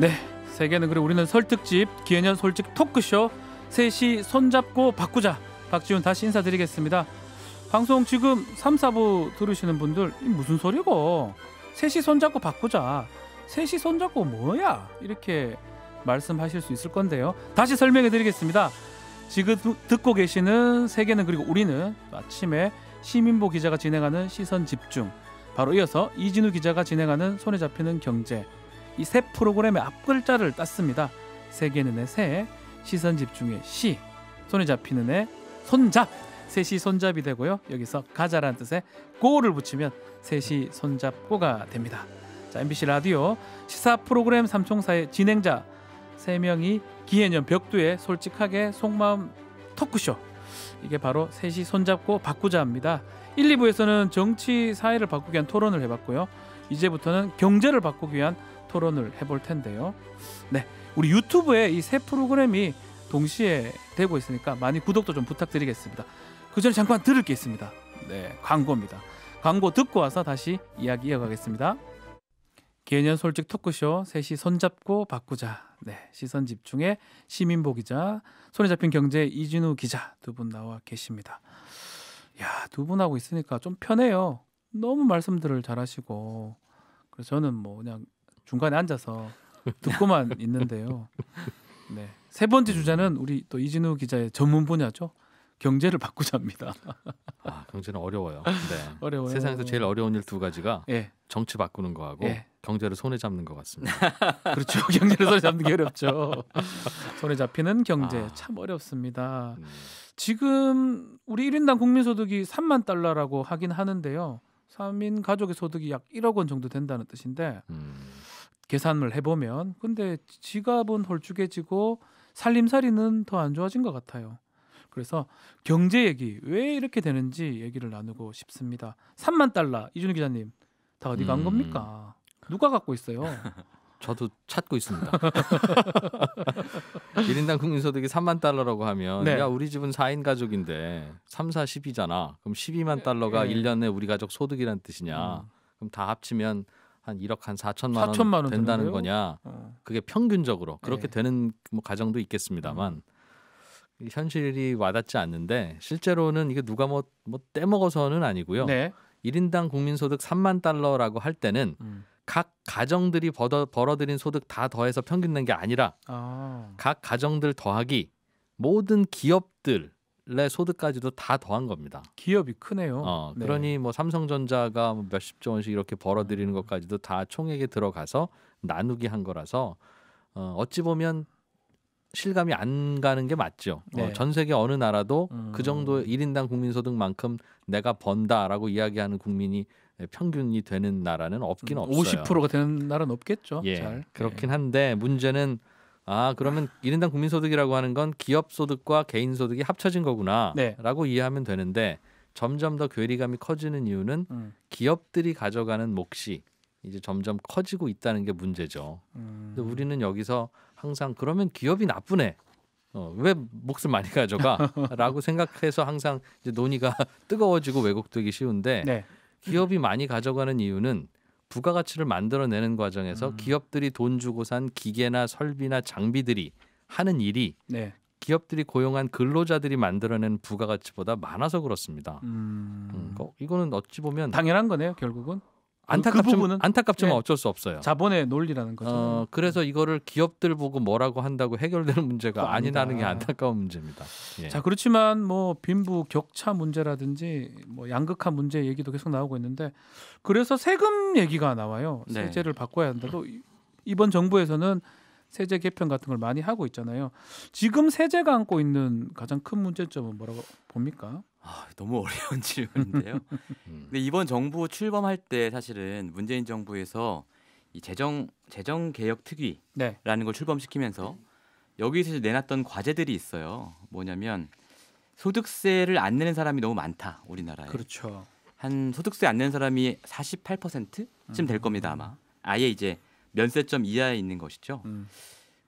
네, 세계는 그래 우리는 설특집 기해년 솔직 토크쇼 셋이 손잡고 바꾸자. 박지훈 다시 인사드리겠습니다. 방송 지금 3, 4부 들으시는 분들 이 무슨 소리고 셋이 손잡고 바꾸자. 셋이 손잡고 뭐야? 이렇게 말씀하실 수 있을 건데요. 다시 설명해 드리겠습니다. 지금 듣고 계시는 세계는 그리고 우리는 아침에 시민보 기자가 진행하는 시선집중, 바로 이어서 이진우 기자가 진행하는 손에 잡히는 경제, 이 세 프로그램의 앞글자를 땄습니다. 세계는의 세, 시선집중의 시, 손에 잡히는 의 손잡, 셋이 손잡이 되고요. 여기서 가자라는 뜻의 고를 붙이면 셋이 손잡고가 됩니다. 자, MBC 라디오 시사 프로그램 삼총사의 진행자 3명이 기해년 벽두에 솔직하게 속마음 토크쇼, 이게 바로 셋이 손잡고 바꾸자입니다. 1, 2부에서는 정치 사회를 바꾸기 위한 토론을 해봤고요. 이제부터는 경제를 바꾸기 위한 토론을 해볼 텐데요. 네, 우리 유튜브에 이 세 프로그램이 동시에 되고 있으니까 많이 구독도 좀 부탁드리겠습니다. 그 전에 잠깐 들을 게 있습니다. 네, 광고입니다. 광고 듣고 와서 다시 이야기 이어가겠습니다. 기해년 솔직 토크쇼 셋이 손잡고 바꾸자. 네, 시선 집중의 시민보 기자, 손에 잡힌 경제 이진우 기자 두 분 나와 계십니다. 야, 두 분 하고 있으니까 좀 편해요. 너무 말씀들을 잘하시고, 그래서 저는 뭐 그냥 중간에 앉아서 듣고만 있는데요. 네, 세 번째 주자는 우리 또 이진우 기자의 전문 분야죠. 경제를 바꾸자입니다. 아, 경제는 어려워요. 네. 어려워요. 세상에서 제일 어려운 일 두 가지가 예. 정치 바꾸는 거하고 예. 경제를 손에 잡는 것 같습니다. 그렇죠. 경제를 손에 잡는 게 어렵죠. 손에 잡히는 경제 아. 참 어렵습니다. 지금 우리 1인당 국민소득이 3만 달러라고 하긴 하는데요. 3인 가족의 소득이 약 1억 원 정도 된다는 뜻인데 계산을 해보면, 근데 지갑은 홀쭉해지고 살림살이는 더 안 좋아진 것 같아요. 그래서 경제 얘기 왜 이렇게 되는지 얘기를 나누고 싶습니다. 3만 달러, 이준우 기자님 다 어디 간 겁니까? 누가 갖고 있어요? 저도 찾고 있습니다. 1인당 국민소득이 3만 달러라고 하면 네. 야, 우리 집은 4인 가족인데 3, 4, 10이잖아. 그럼 12만 달러가 네. 1년에 우리 가족 소득이란 뜻이냐. 그럼 다 합치면 한 1억 한 4천만 원 4천만 원 된다는 되는데요? 거냐. 그게 평균적으로 그렇게 네. 되는 뭐 가정도 있겠습니다만 현실이 와닿지 않는데, 실제로는 이게 누가 뭐 떼먹어서는 아니고요. 네. 1인당 국민소득 3만 달러라고 할 때는 각 가정들이 벌어들인 소득 다 더해서 평균 낸 게 아니라 각 가정들 더하기 모든 기업들의 소득까지도 다 더한 겁니다. 기업이 크네요. 네. 그러니 뭐 삼성전자가 뭐 몇십조 원씩 이렇게 벌어들이는 것까지도 다 총액에 들어가서 나누기 한 거라서 어찌 보면 실감이 안 가는 게 맞죠. 네. 전 세계 어느 나라도 그 정도 1인당 국민소득만큼 내가 번다라고 이야기하는 국민이 평균이 되는 나라는 없긴 없어요. 50%가 되는 나라는 없겠죠. 예, 잘. 그렇긴 한데 문제는 그러면 1인당 국민소득이라고 하는 건 기업 소득과 개인 소득이 합쳐진 거구나 네. 라고 이해하면 되는데, 점점 더 괴리감이 커지는 이유는 기업들이 가져가는 몫이 이제 점점 커지고 있다는 게 문제죠. 근데 우리는 여기서 항상 그러면 기업이 나쁘네. 왜 몫을 많이 가져가? 라고 생각해서 항상 이제 논의가 뜨거워지고 왜곡되기 쉬운데, 네. 기업이 많이 가져가는 이유는 부가가치를 만들어내는 과정에서 기업들이 돈 주고 산 기계나 설비나 장비들이 하는 일이 네. 기업들이 고용한 근로자들이 만들어낸 부가가치보다 많아서 그렇습니다. 이거는 어찌 보면 당연한 거네요, 결국은. 안타깝지만 네. 어쩔 수 없어요. 자본의 논리라는 거죠. 그래서 이거를 기업들 보고 뭐라고 한다고 해결되는 문제가 아니라는 게 안타까운 문제입니다. 예. 자, 그렇지만 뭐 빈부 격차 문제라든지 뭐 양극화 문제 얘기도 계속 나오고 있는데, 그래서 세금 얘기가 나와요. 네. 세제를 바꿔야 한다고. 이번 정부에서는 세제 개편 같은 걸 많이 하고 있잖아요. 지금 세제가 안고 있는 가장 큰 문제점은 뭐라고 봅니까? 너무 어려운 질문인데요. 근데 이번 정부 출범할 때 사실은 문재인 정부에서 이 재정 개혁 특위라는 네. 걸 출범시키면서 여기서 내놨던 과제들이 있어요. 뭐냐면 소득세를 안 내는 사람이 너무 많다, 우리나라에. 그렇죠. 한 소득세 안 내는 사람이 48%쯤 될 겁니다, 아마. 아예 이제 면세점 이하에 있는 것이죠.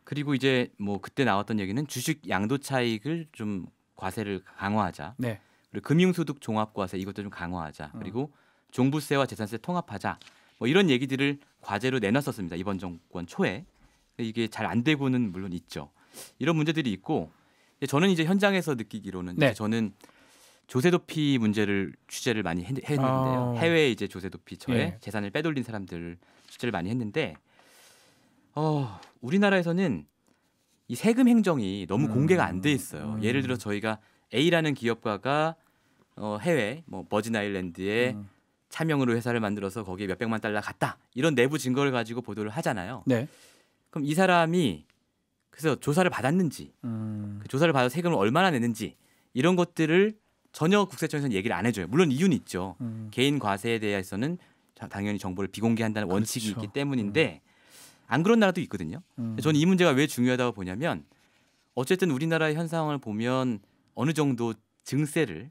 그리고 이제 뭐 그때 나왔던 얘기는 주식 양도 차익을 좀 과세를 강화하자. 네. 그리고 금융소득 종합과세 이것도 좀 강화하자. 그리고 종부세와 재산세 통합하자. 뭐 이런 얘기들을 과제로 내놨었습니다. 이번 정권 초에. 이게 잘 안 되고는 물론 있죠. 이런 문제들이 있고 저는 이제 현장에서 느끼기로는 네. 이제 저는 조세도피 문제를 취재를 많이 했는데요. 해외에 이제 조세도피처에 예. 재산을 빼돌린 사람들 취재를 많이 했는데 우리나라에서는 이 세금 행정이 너무 공개가 안 돼 있어요. 예를 들어 저희가 A라는 기업가가 해외 뭐 버진 아일랜드에 차명으로 회사를 만들어서 거기에 몇백만 달러 갔다 이런 내부 증거를 가지고 보도를 하잖아요. 네. 그럼 이 사람이 그래서 조사를 받았는지 그 조사를 받아서 세금을 얼마나 내는지 이런 것들을 전혀 국세청에서는 얘기를 안 해줘요. 물론 이유는 있죠. 개인 과세에 대해서는 당연히 정보를 비공개한다는 원칙이 그렇죠. 있기 때문인데 안 그런 나라도 있거든요. 저는 이 문제가 왜 중요하다고 보냐면 어쨌든 우리나라의 현 상황을 보면 어느 정도 증세를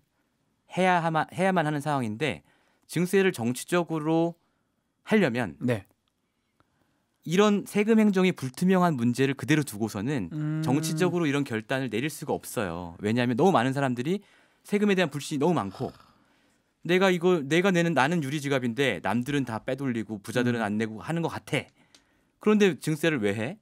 해야만 하는 상황인데 증세를 정치적으로 하려면 네. 이런 세금 행정이 불투명한 문제를 그대로 두고서는 정치적으로 이런 결단을 내릴 수가 없어요. 왜냐하면 너무 많은 사람들이 세금에 대한 불신이 너무 많고 내가 내는 나는 유리지갑인데 남들은 다 빼돌리고 부자들은 안 내고 하는 것 같아. 그런데 증세를 왜 해?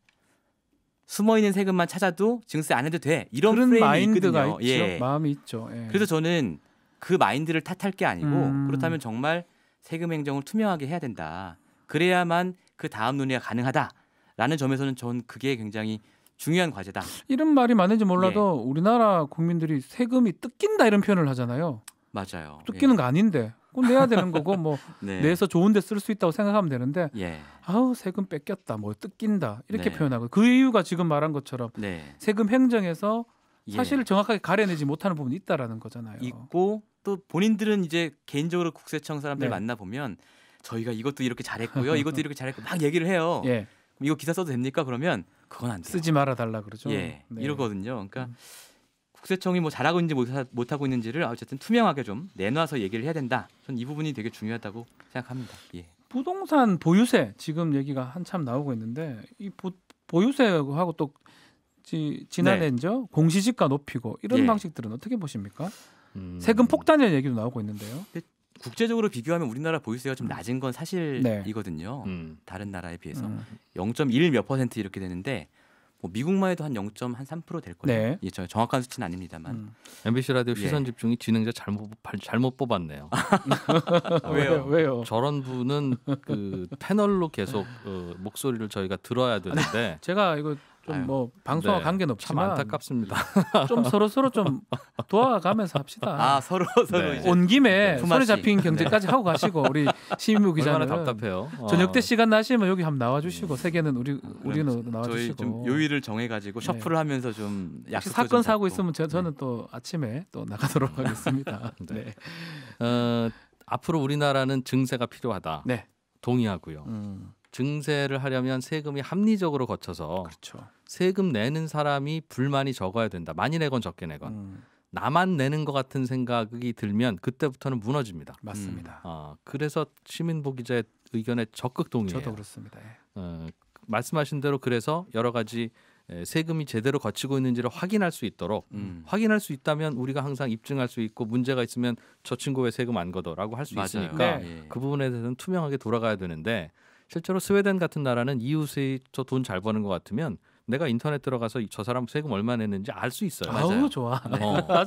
숨어 있는 세금만 찾아도 증세 안 해도 돼. 이런 그런 프레임이 마인드가 있거든요. 있죠. 예. 마음이 있죠. 예. 그래서 저는 그 마인드를 탓할 게 아니고 그렇다면 정말 세금 행정을 투명하게 해야 된다. 그래야만 그 다음 논의가 가능하다라는 점에서는 전 그게 굉장히 중요한 과제다. 이런 말이 맞는지 몰라도 예. 우리나라 국민들이 세금이 뜯긴다 이런 표현을 하잖아요. 맞아요. 뜯기는 거 아닌데 그건 내야 되는 거고 뭐 네. 내서 좋은 데 쓸 수 있다고 생각하면 되는데 예. 아우 세금 뺏겼다 뭐 뜯긴다 이렇게 네. 표현하고 그 이유가 지금 말한 것처럼 네. 세금 행정에서 예. 사실을 정확하게 가려내지 못하는 부분이 있다라는 거잖아요. 있고 또 본인들은 이제 개인적으로 국세청 사람들 네. 만나 보면 저희가 이것도 이렇게 잘했고요, 이것도 이렇게 잘했고 막 얘기를 해요. 예. 이거 기사 써도 됩니까? 그러면 그건 안 돼요. 쓰지 말아 달라 그러죠. 예, 네. 이러거든요. 그러니까 국세청이 뭐 잘하고 있는지 못하고 있는지를 어쨌든 투명하게 좀 내놔서 얘기를 해야 된다. 저는 이 부분이 되게 중요하다고 생각합니다. 예. 부동산 보유세 지금 얘기가 한참 나오고 있는데 이 보유세하고 또 지난해죠 공시지가 높이고 이런 예. 방식들은 어떻게 보십니까? 세금 폭탄이라는 얘기도 나오고 있는데요. 국제적으로 비교하면 우리나라 보유세가 좀 낮은 건 사실이거든요. 다른 나라에 비해서 0.1 몇 퍼센트 이렇게 되는데 뭐 미국만 해도 한 0.3% 될 거예요. 네. 예, 저 정확한 수치는 아닙니다만. MBC 라디오 예. 시선 집중이 진행자 잘못 뽑았네요. 왜요? 저런 분은 그 패널로 계속 목소리를 저희가 들어야 되는데 제가 이거 좀 뭐 방송과 네, 관계는 참 없지만 안타깝습니다. 좀 서로 좀 도와가면서 합시다. 아 서로 네. 이제 온 김에 네. 소리 품앗이. 잡힌 경제까지 하고 가시고 우리 시민부 얼마나 기자는 답답해요. 저녁 때 시간 나시면 여기 한번 나와주시고 세계는 우리는 저희 나와주시고 좀 요일을 정해가지고 셔플을 하면서 좀 혹시 약속 사건 사고 있으면 저는 또 아침에 또 나가도록 하겠습니다. 네. 앞으로 우리나라는 증세가 필요하다. 네. 동의하고요. 증세를 하려면 세금이 합리적으로 거쳐서 그렇죠. 세금 내는 사람이 불만이 적어야 된다. 많이 내건 적게 내건. 나만 내는 것 같은 생각이 들면 그때부터는 무너집니다. 맞습니다. 그래서 시민보 기자의 의견에 적극 동의해요. 저도 그렇습니다. 예. 말씀하신 대로 그래서 여러 가지 세금이 제대로 거치고 있는지를 확인할 수 있도록 확인할 수 있다면 우리가 항상 입증할 수 있고 문제가 있으면 저 친구 왜 세금 안 걷어라고 할 수 맞아요. 있으니까 네. 그 부분에 대해서는 투명하게 돌아가야 되는데 실제로 스웨덴 같은 나라는 이웃이 저 돈 잘 버는 것 같으면 내가 인터넷 들어가서 저 사람 세금 얼마 냈는지 알 수 있어요. 아우 좋아.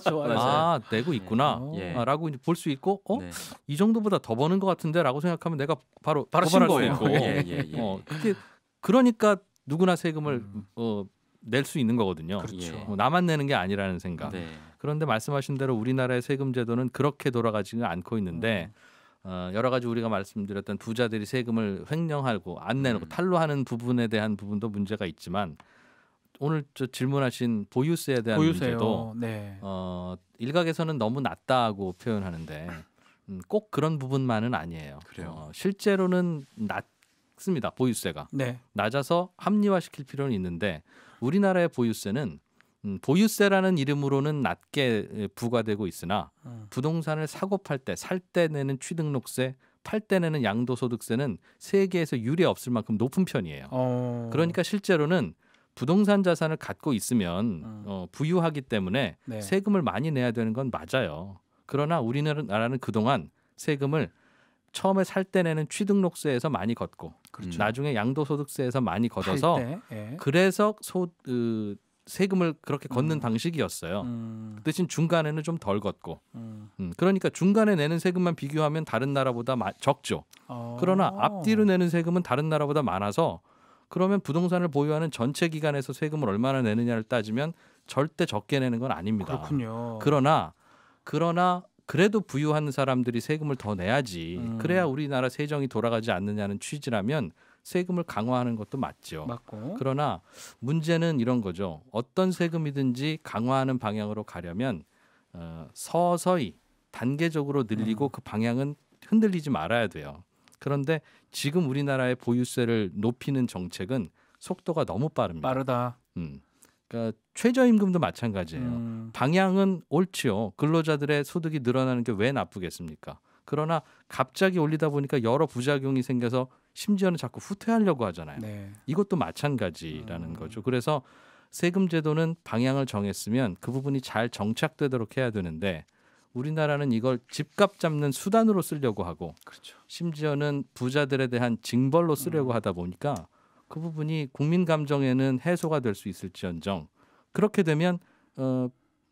좋아요. 아 내고 있구나 예. 라고 볼 수 있고 네. 이 정도보다 더 버는 것 같은데 라고 생각하면 내가 바로 신고해요. 수 있고 예. 그러니까 누구나 세금을 낼 수 있는 거거든요. 그렇죠. 나만 내는 게 아니라는 생각. 네. 그런데 말씀하신 대로 우리나라의 세금 제도는 그렇게 돌아가지는 않고 있는데 여러 가지 우리가 말씀드렸던 부자들이 세금을 횡령하고 안 내놓고 탈루하는 부분에 대한 부분도 문제가 있지만 오늘 저 질문하신 보유세에 대한 문제도 네. 일각에서는 너무 낮다고 표현하는데 꼭 그런 부분만은 아니에요. 그래요. 실제로는 낮습니다. 보유세가. 네. 낮아서 합리화시킬 필요는 있는데 우리나라의 보유세는 보유세라는 이름으로는 낮게 부과되고 있으나 부동산을 사고 팔 때, 살 때 내는 취등록세, 팔 때 내는 양도소득세는 세계에서 유례 없을 만큼 높은 편이에요. 그러니까 실제로는 부동산 자산을 갖고 있으면 부유하기 때문에 네. 세금을 많이 내야 되는 건 맞아요. 그러나 우리나라는 그동안 세금을 처음에 살 때 내는 취등록세에서 많이 걷고 그렇죠. 나중에 양도소득세에서 많이 걷어서 예. 그래서 세금을 그렇게 걷는 방식이었어요. 그 대신 중간에는 좀 덜 걷고 그러니까 중간에 내는 세금만 비교하면 다른 나라보다 적죠. 그러나 앞뒤로 내는 세금은 다른 나라보다 많아서 그러면 부동산을 보유하는 전체 기간에서 세금을 얼마나 내느냐를 따지면 절대 적게 내는 건 아닙니다. 그렇군요. 그러나 그래도 부유한 사람들이 세금을 더 내야지. 그래야 우리나라 세정이 돌아가지 않느냐는 취지라면 세금을 강화하는 것도 맞죠. 맞고. 그러나 문제는 이런 거죠. 어떤 세금이든지 강화하는 방향으로 가려면 서서히 단계적으로 늘리고 그 방향은 흔들리지 말아야 돼요. 그런데 지금 우리나라의 보유세를 높이는 정책은 속도가 너무 빠릅니다. 빠르다. 그러니까 최저임금도 마찬가지예요. 방향은 옳지요. 근로자들의 소득이 늘어나는 게 왜 나쁘겠습니까? 그러나 갑자기 올리다 보니까 여러 부작용이 생겨서 심지어는 자꾸 후퇴하려고 하잖아요. 네. 이것도 마찬가지라는 거죠. 그래서 세금 제도는 방향을 정했으면 그 부분이 잘 정착되도록 해야 되는데 우리나라는 이걸 집값 잡는 수단으로 쓰려고 하고 그렇죠. 심지어는 부자들에 대한 징벌로 쓰려고 하다 보니까 그 부분이 국민 감정에는 해소가 될 수 있을지언정 그렇게 되면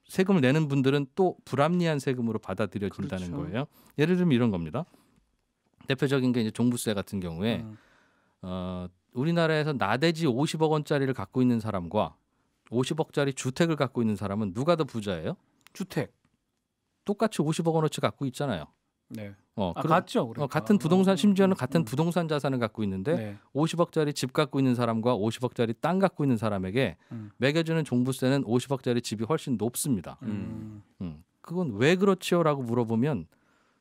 세금을 내는 분들은 또 불합리한 세금으로 받아들여진다는 그렇죠. 거예요. 예를 들면 이런 겁니다. 대표적인 게 이제 종부세 같은 경우에 우리나라에서 나대지 50억 원짜리를 갖고 있는 사람과 50억짜리 주택을 갖고 있는 사람은 누가 더 부자예요? 주택. 똑같이 50억 원어치 갖고 있잖아요. 네. 같죠. 그러니까. 같은 부동산 심지어는 같은 부동산 자산을 갖고 있는데 네. 50억짜리 집 갖고 있는 사람과 50억짜리 땅 갖고 있는 사람에게 매겨주는 종부세는 50억짜리 집이 훨씬 높습니다. 그건 왜 그렇지요라고 물어보면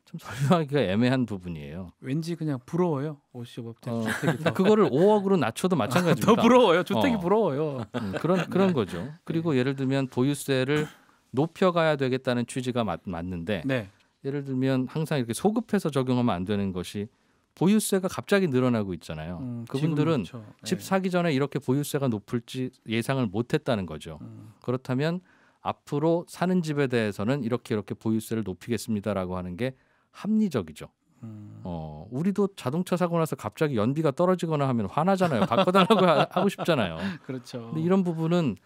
좀 설명하기가 애매한 부분이에요. 왠지 그냥 부러워요. 50억짜리 주택이 더. 그거를 5억으로 낮춰도 마찬가지입니다. 더 부러워요. 주택이 부러워요. 그런 거죠. 그리고 예를 들면 보유세를 높여가야 되겠다는 취지가 맞는데 네. 예를 들면 항상 이렇게 소급해서 적용하면 안 되는 것이 보유세가 갑자기 늘어나고 있잖아요. 그분들은 그렇죠. 집 사기 전에 이렇게 보유세가 높을지 예상을 못했다는 거죠. 그렇다면 앞으로 사는 집에 대해서는 이렇게 보유세를 높이겠습니다라고 하는 게 합리적이죠. 우리도 자동차 사고 나서 갑자기 연비가 떨어지거나 하면 화나잖아요. 바꿔달라고 하고 싶잖아요. 그렇죠. 근데 이런 부분은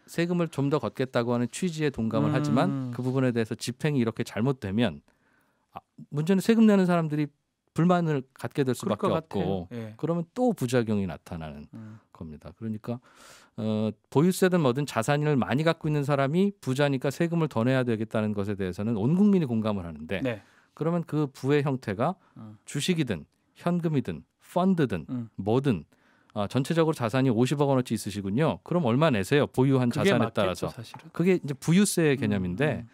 세금을 좀 더 걷겠다고 하는 취지에 동감을 하지만 그 부분에 대해서 집행이 이렇게 잘못되면 문제는 세금 내는 사람들이 불만을 갖게 될 수밖에 없고 예. 그러면 또 부작용이 나타나는 겁니다. 그러니까 보유세든 뭐든 자산을 많이 갖고 있는 사람이 부자니까 세금을 더 내야 되겠다는 것에 대해서는 온 국민이 공감을 하는데 네. 그러면 그 부의 형태가 주식이든 현금이든 펀드든 뭐든 전체적으로 자산이 50억 원어치 있으시군요. 그럼 얼마 내세요? 보유한 자산에 맞겠죠, 따라서. 사실은. 그게 이제 부유세의 개념인데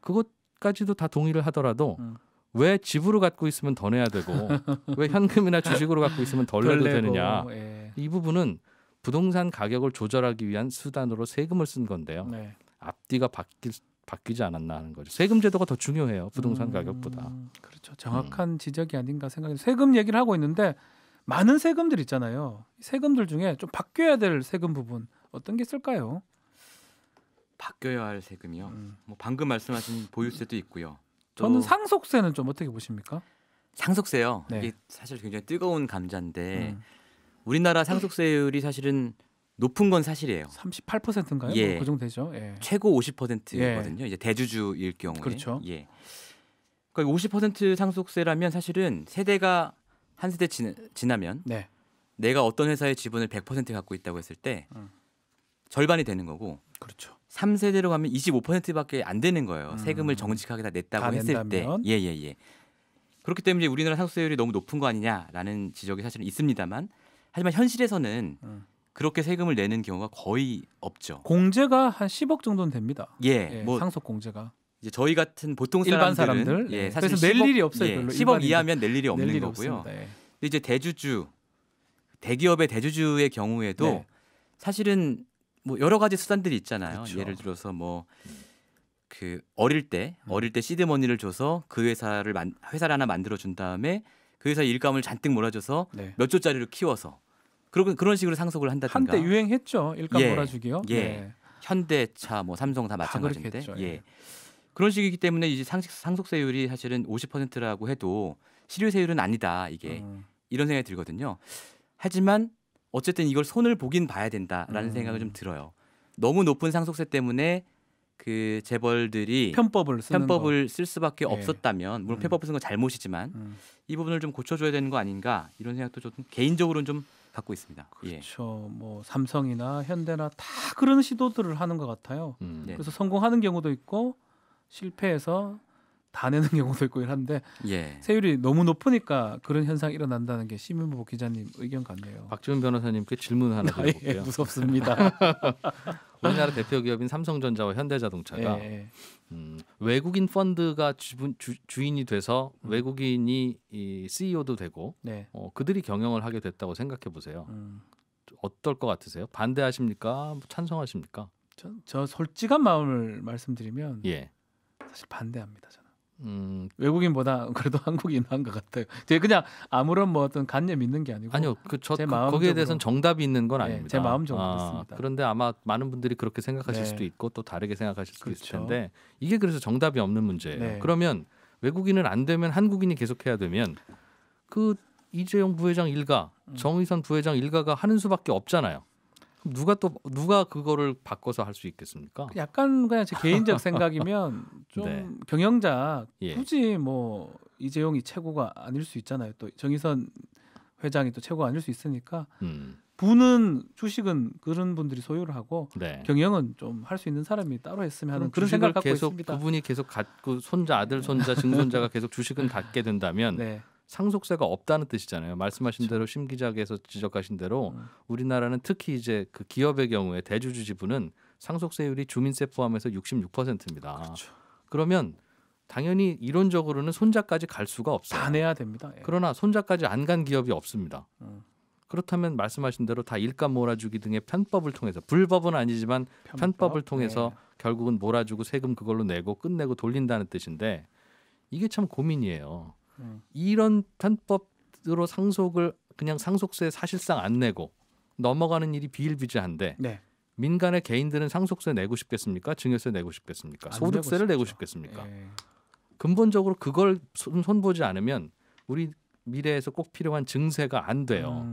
그것까지도 다 동의를 하더라도 왜 집으로 갖고 있으면 더 내야 되고 왜 현금이나 주식으로 갖고 있으면 덜 내도 되느냐. 예. 이 부분은 부동산 가격을 조절하기 위한 수단으로 세금을 쓴 건데요. 네. 앞뒤가 바뀌지 않았나 하는 거죠. 세금 제도가 더 중요해요. 부동산 가격보다. 그렇죠. 정확한 지적이 아닌가 생각이. 세금 얘기를 하고 있는데 많은 세금들 있잖아요. 세금들 중에 좀 바뀌어야 될 세금 부분 어떤 게 있을까요? 바뀌어야 할 세금이요. 뭐 방금 말씀하신 보유세도 있고요. 저는 상속세는 좀 어떻게 보십니까? 상속세요. 네. 이게 사실 굉장히 뜨거운 감자인데 우리나라 상속세율이 사실은 높은 건 사실이에요. 38%인가요? 예. 뭐 그 정도 되죠. 예. 최고 50%거든요. 이제 대주주일 경우에. 그렇죠. 예. 그러니까 50% 상속세라면 사실은 세대가 한 세대 지나면 네. 내가 어떤 회사의 지분을 100% 갖고 있다고 했을 때 절반이 되는 거고 그렇죠. 3세대로 가면 25%밖에 안 되는 거예요. 세금을 정직하게 다 냈다고 다 했을 낸다면? 때. 예. 그렇기 때문에 우리나라 상속세율이 너무 높은 거 아니냐라는 지적이 사실은 있습니다만 하지만 현실에서는 그렇게 세금을 내는 경우가 거의 없죠. 공제가 한 10억 정도는 됩니다. 예. 뭐 상속 공제가. 이제 저희 같은 보통 일반 사람들은 사람들. 예, 네. 사실 그래서 낼 10억, 일이 없어요. 예, 별로. 10억 일반인들. 이하면 낼 일이 없는 낼 일이 거고요. 없습니다. 예. 근데 이제 대기업의 대주주의 경우에도 네. 사실은 뭐 여러 가지 수단들이 있잖아요. 그렇죠. 예를 들어서 뭐 그 어릴 때 시드머니를 줘서 그 회사를 하나 만들어 준 다음에 그 회사의 일감을 잔뜩 몰아줘서 네. 몇 조짜리를 키워서 그런 식으로 상속을 한다든가. 한때 유행했죠. 일감 예. 몰아주기요. 예. 네. 현대차, 뭐 삼성 다 마찬가지인데. 그렇게 했죠. 예. 그런 식이기 때문에 이제 상속세율이 사실은 50%라고 해도 실효세율은 아니다 이게 이런 생각이 들거든요. 하지만 어쨌든 이걸 손을 보긴 봐야 된다라는 생각을 좀 들어요. 너무 높은 상속세 때문에 그 재벌들이 편법을 쓸 수밖에 없었다면 물론 편법을 쓴 건 잘못이지만 이 부분을 좀 고쳐줘야 되는 거 아닌가 이런 생각도 좀 개인적으로는 좀 갖고 있습니다. 그렇죠. 뭐 삼성이나 현대나 다 그런 시도들을 하는 것 같아요. 그래서 성공하는 경우도 있고 실패해서 다 내는 경우도 있고 한데 세율이 너무 높으니까 그런 현상이 일어난다는 게 시민보복 기자님 의견 같네요. 박지훈 변호사님께 질문 하나 드려볼게요. 무섭습니다. 우리나라 대표 기업인 삼성전자와 현대자동차가 외국인 펀드가 주인이 돼서 외국인이 이 CEO도 되고 그들이 경영을 하게 됐다고 생각해 보세요. 어떨 것 같으세요? 반대하십니까? 찬성하십니까? 저 솔직한 마음을 말씀드리면 사실 반대합니다. 저는. 외국인보다 그래도 한국인 한 것 같아요. 제가 그냥 아무런 뭐 어떤 관념 있는 게 아니고 아니요, 거기에 대해서는 정답이 있는 건 아닙니다. 제 마음적으로 그렇습니다. 그런데 아마 많은 분들이 그렇게 생각하실 수도 있고 또 다르게 생각하실 수도 있을 텐데 이게 그래서 정답이 없는 문제예요. 그러면 외국인은 안 되면 한국인이 계속해야 되면 그 이재용 부회장 일가, 정의선 부회장 일가가 하는 수밖에 없잖아요. 누가 그거를 바꿔서 할 수 있겠습니까? 약간 그냥 제 개인적 생각이면 좀 경영자 굳이 뭐 이재용이 최고가 아닐 수 있잖아요. 또 정의선 회장이 또 최고가 아닐 수 있으니까 부는 주식은 그런 분들이 소유를 하고 경영은 좀 할 수 있는 사람이 따로 했으면 하는 그런 생각을 갖고 있습니다. 그분이 계속 갖고 손자, 아들, 손자, 증손자가 계속 주식은 갖게 된다면 상속세가 없다는 뜻이잖아요. 말씀하신 대로 심 기자께서 지적하신 대로 우리나라는 특히 이제 그 기업의 경우에 대주주 지분은 상속세율이 주민세 포함해서 66%입니다. 그렇죠. 그러면 당연히 이론적으로는 손자까지 갈 수가 없어요. 다 내야 됩니다. 그러나 손자까지 안 간 기업이 없습니다. 그렇다면 말씀하신 대로 다 일감 몰아주기 등의 편법을 통해서 불법은 아니지만 편법을 통해서 결국은 몰아주고 세금 그걸로 내고 끝내고 돌린다는 뜻인데 이게 참 고민이에요. 이런 편법으로 상속을 그냥 상속세 사실상 안 내고 넘어가는 일이 비일비재한데 민간의 개인들은 상속세 내고 싶겠습니까? 증여세 내고 싶겠습니까? 소득세를 내고 싶겠습니까? 근본적으로 그걸 손보지 않으면 우리 미래에서 꼭 필요한 증세가 안 돼요.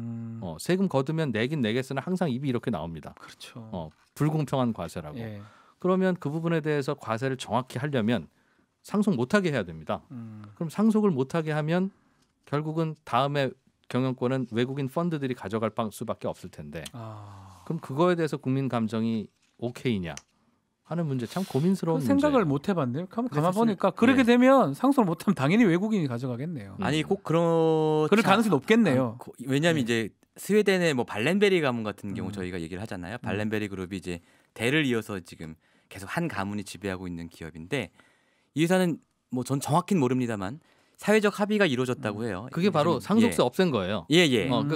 세금 거두면 내긴 내겠으나 항상 입이 이렇게 나옵니다. 그렇죠. 불공평한 과세라고. 그러면 그 부분에 대해서 과세를 정확히 하려면 상속 못하게 해야 됩니다. 그럼 상속을 못하게 하면 결국은 다음에 경영권은 외국인 펀드들이 가져갈 수밖에 없을 텐데 그럼 그거에 대해서 국민 감정이 오케이냐 하는 문제 참 고민스러운 문제예요. 생각을 못 해봤네요. 가만 보니까 그렇게 되면 상속을 못하면 당연히 외국인이 가져가겠네요. 아니 꼭 그럴 가능성이 높겠네요. 왜냐하면 이제 스웨덴의 뭐 발렌베리 가문 같은 경우 저희가 얘기를 하잖아요. 발렌베리 그룹이 이제 대를 이어서 지금 계속 한 가문이 지배하고 있는 기업인데 이 회사는 뭐 전 정확히는 모릅니다만 사회적 합의가 이루어졌다고 해요. 그게 바로 상속세 없앤 거예요.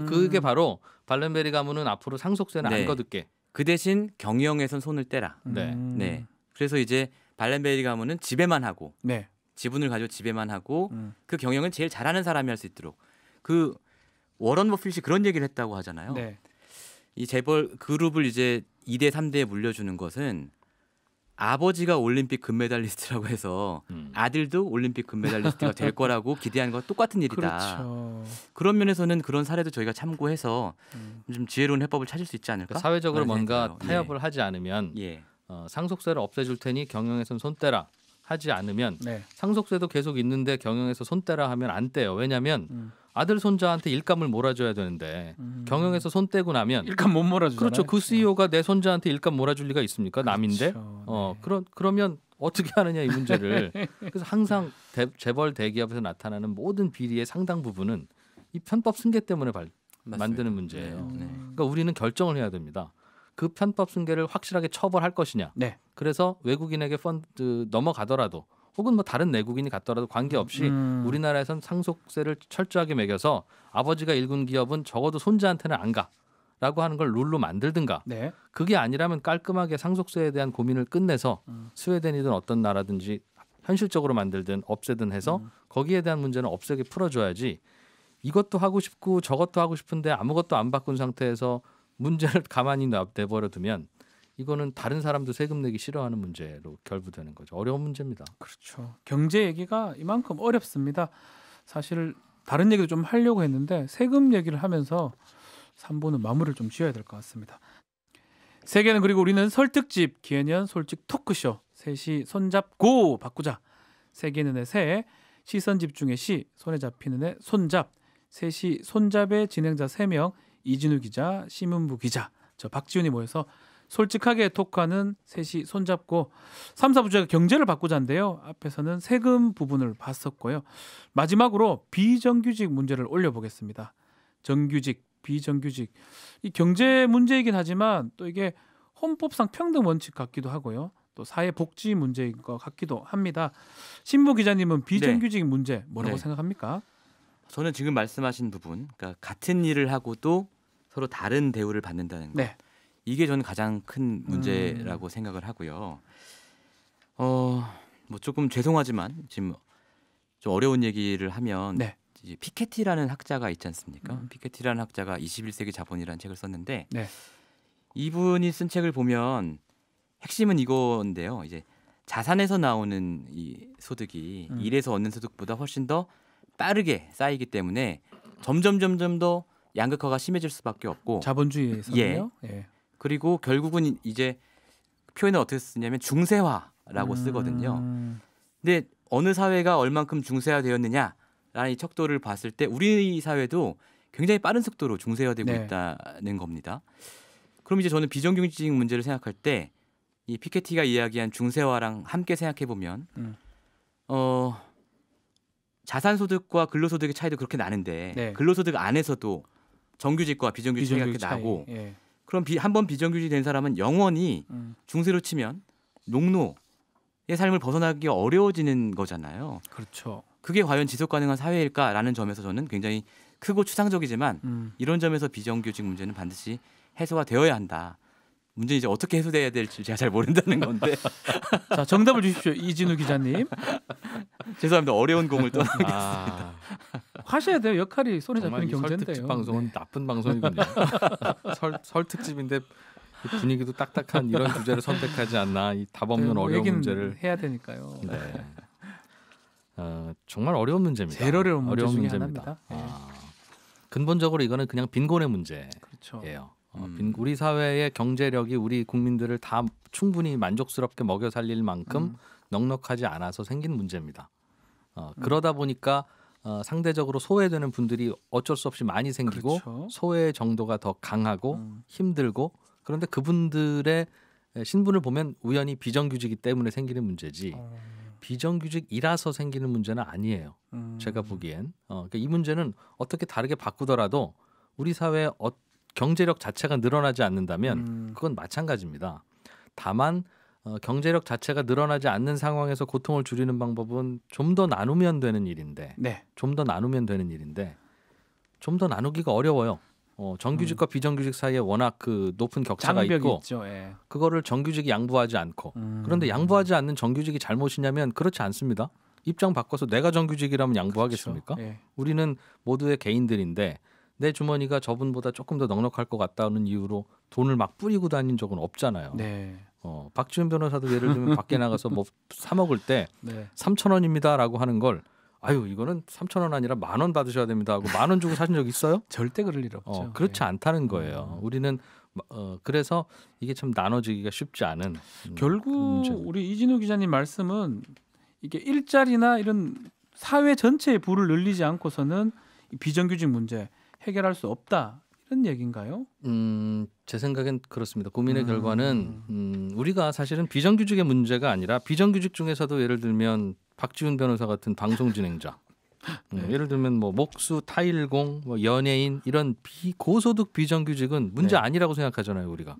그게 바로 발렌베리 가문은 앞으로 상속세는 안 거둘게. 그 대신 경영에선 손을 떼라. 그래서 이제 발렌베리 가문은 지배만 하고 지분을 가지고 지배만 하고 그 경영을 제일 잘하는 사람이 할 수 있도록 그 워런 버핏이 그런 얘기를 했다고 하잖아요. 이 재벌 그룹을 이제 2대 3대에 물려주는 것은 아버지가 올림픽 금메달리스트라고 해서 아들도 올림픽 금메달리스트가 될 거라고 기대하는 거 똑같은 일이다. 그렇죠. 그런 면에서는 그런 사례도 저희가 참고해서 좀 지혜로운 해법을 찾을 수 있지 않을까? 사회적으로 뭔가 타협을 하지 않으면 상속세를 없애줄 테니 경영에선 손 떼라 하지 않으면 상속세도 계속 있는데 경영에서 손 떼라 하면 안 떼요. 왜냐하면 아들 손자한테 일감을 몰아줘야 되는데 경영에서 손 떼고 나면 일감 못 몰아주잖아요. 그렇죠. 그 CEO가 내 손자한테 일감 몰아줄 리가 있습니까? 남인데. 그러면 어떻게 하느냐 이 문제를. 그래서 항상 재벌 대기업에서 나타나는 모든 비리의 상당 부분은 이 편법 승계 때문에 만드는 문제예요. 그러니까 우리는 결정을 해야 됩니다. 그 편법 승계를 확실하게 처벌할 것이냐. 그래서 외국인에게 펀드 넘어가더라도 혹은 뭐 다른 내국인이 갔더라도 관계없이 우리나라에선 상속세를 철저하게 매겨서 아버지가 일군 기업은 적어도 손자한테는 안 가라고 하는 걸 룰로 만들든가 그게 아니라면 깔끔하게 상속세에 대한 고민을 끝내서 스웨덴이든 어떤 나라든지 현실적으로 만들든 없애든 해서 거기에 대한 문제는 없애게 풀어줘야지 이것도 하고 싶고 저것도 하고 싶은데 아무것도 안 바꾼 상태에서 문제를 가만히 내버려 두면 이거는 다른 사람도 세금 내기 싫어하는 문제로 결부되는 거죠. 어려운 문제입니다. 그렇죠. 경제 얘기가 이만큼 어렵습니다. 사실 다른 얘기도 좀 하려고 했는데 세금 얘기를 하면서 3부는 마무리를 좀 지어야 될 것 같습니다. 세계는 그리고 우리는 설특집 기해년 솔직 토크쇼 셋이 손잡고 바꾸자. 세계는의 새, 시선 집중의 시, 손에 잡히는 의 손잡, 셋이 손잡의 진행자 3명, 이진우 기자, 신문부 기자, 저 박지훈이 모여서 솔직하게 토크하는 셋이 손잡고 3, 4부 주제가 경제를 바꾸자인데요. 앞에서는 세금 부분을 봤었고요. 마지막으로 비정규직 문제를 올려보겠습니다. 정규직, 비정규직. 이 경제 문제이긴 하지만 또 이게 헌법상 평등 원칙 같기도 하고요. 또 사회복지 문제인 것 같기도 합니다. 신부 기자님은 비정규직 문제 뭐라고 생각합니까? 저는 지금 말씀하신 부분, 그러니까 같은 일을 하고도 서로 다른 대우를 받는다는 것. 이게 저는 가장 큰 문제라고 생각을 하고요. 뭐 조금 죄송하지만 지금 좀 어려운 얘기를 하면 이제 피케티라는 학자가 있지 않습니까? 피케티라는 학자가 21세기 자본이라는 책을 썼는데 이분이 쓴 책을 보면 핵심은 이건데요. 이제 자산에서 나오는 이 소득이 일에서 얻는 소득보다 훨씬 더 빠르게 쌓이기 때문에 점점 더 양극화가 심해질 수밖에 없고 자본주의에서요. 그리고 결국은 이제 표현을 어떻게 쓰냐면 중세화라고 쓰거든요. 근데 어느 사회가 얼만큼 중세화되었느냐라는 이 척도를 봤을 때 우리 사회도 굉장히 빠른 속도로 중세화되고 있다는 겁니다. 그럼 이제 저는 비정규직 문제를 생각할 때 이 피케티가 이야기한 중세화랑 함께 생각해 보면 자산소득과 근로소득의 차이도 그렇게 나는데 근로소득 안에서도 정규직과 비정규직 차이가 그렇게 나고 그럼 한번 비정규직 된 사람은 영원히 중세로 치면 농노의 삶을 벗어나기 어려워지는 거잖아요. 그렇죠. 그게 과연 지속 가능한 사회일까라는 점에서 저는 굉장히 크고 추상적이지만 이런 점에서 비정규직 문제는 반드시 해소가 되어야 한다. 문제는 이제 어떻게 해소돼야 될지 제가 잘 모른다는 건데. 자, 정답을 주십시오. 이진우 기자님. 죄송합니다. 어려운 공을 떠나겠습니다. 하셔야 돼요. 역할이 손에 잡히는 경제인데요. 설특집 방송은 나쁜 방송이군요. 설특집인데 분위기도 딱딱한 이런 주제를 선택하지 않나. 이 답 없는 어려운 문제를 해야 되니까요. 정말 어려운 문제입니다. 제일 어려운 문제 중에 하나입니다. 근본적으로 이거는 그냥 빈곤의 문제예요. 그렇죠. 우리 사회의 경제력이 우리 국민들을 다 충분히 만족스럽게 먹여 살릴 만큼 넉넉하지 않아서 생긴 문제입니다. 그러다 보니까 상대적으로 소외되는 분들이 어쩔 수 없이 많이 생기고 소외의 정도가 더 강하고 힘들고 그런데 그분들의 신분을 보면 우연히 비정규직이기 때문에 생기는 문제지 비정규직이라서 생기는 문제는 아니에요. 제가 보기엔 그러니까 이 문제는 어떻게 다르게 바꾸더라도 우리 사회의 경제력 자체가 늘어나지 않는다면 그건 마찬가지입니다. 다만 경제력 자체가 늘어나지 않는 상황에서 고통을 줄이는 방법은 좀 더 나누면 되는 일인데 좀 더 나누기가 어려워요. 정규직과 비정규직 사이에 워낙 그 높은 격차가 있고 그거를 정규직이 양보하지 않고 그런데 양보하지 않는 정규직이 잘못이냐면 그렇지 않습니다. 입장 바꿔서 내가 정규직이라면 양보하겠습니까? 우리는 모두의 개인들인데 내 주머니가 저분보다 조금 더 넉넉할 것 같다는 이유로 돈을 막 뿌리고 다닌 적은 없잖아요. 박지훈 변호사도 예를 들면 밖에 나가서 뭐 사 먹을 때 3,000원입니다라고 하는 걸 아유 이거는 3,000원 아니라 10,000원 받으셔야 됩니다 하고 10,000원 주고 사신 적 있어요? 절대 그럴 일 없죠. 그렇지 않다는 거예요. 우리는 그래서 이게 참 나눠지기가 쉽지 않은 결국 우리 이진우 기자님 말씀은 이게 일자리나 이런 사회 전체의 부를 늘리지 않고서는 비정규직 문제 해결할 수 없다 이런 얘기인가요? 제 생각엔 그렇습니다. 고민의 결과는 우리가 사실은 비정규직의 문제가 아니라 비정규직 중에서도 예를 들면 박지훈 변호사 같은 방송 진행자, 예를 들면 뭐 목수, 타일공, 뭐 연예인 이런 고소득 비정규직은 문제 아니라고 생각하잖아요, 우리가.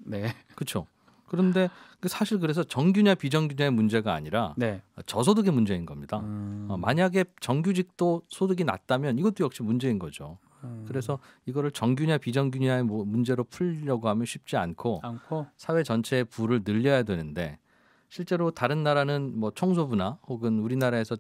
그렇죠. 그런데 사실 그래서 정규냐 비정규냐의 문제가 아니라 저소득의 문제인 겁니다. 만약에 정규직도 소득이 낮다면 이것도 역시 문제인 거죠. 그래서 이거를 정규냐 비정규냐의 문제로 풀려고 하면 쉽지 않고 사회 전체의 부를 늘려야 되는데 실제로 다른 나라는 뭐 청소부나 혹은 우리나라에서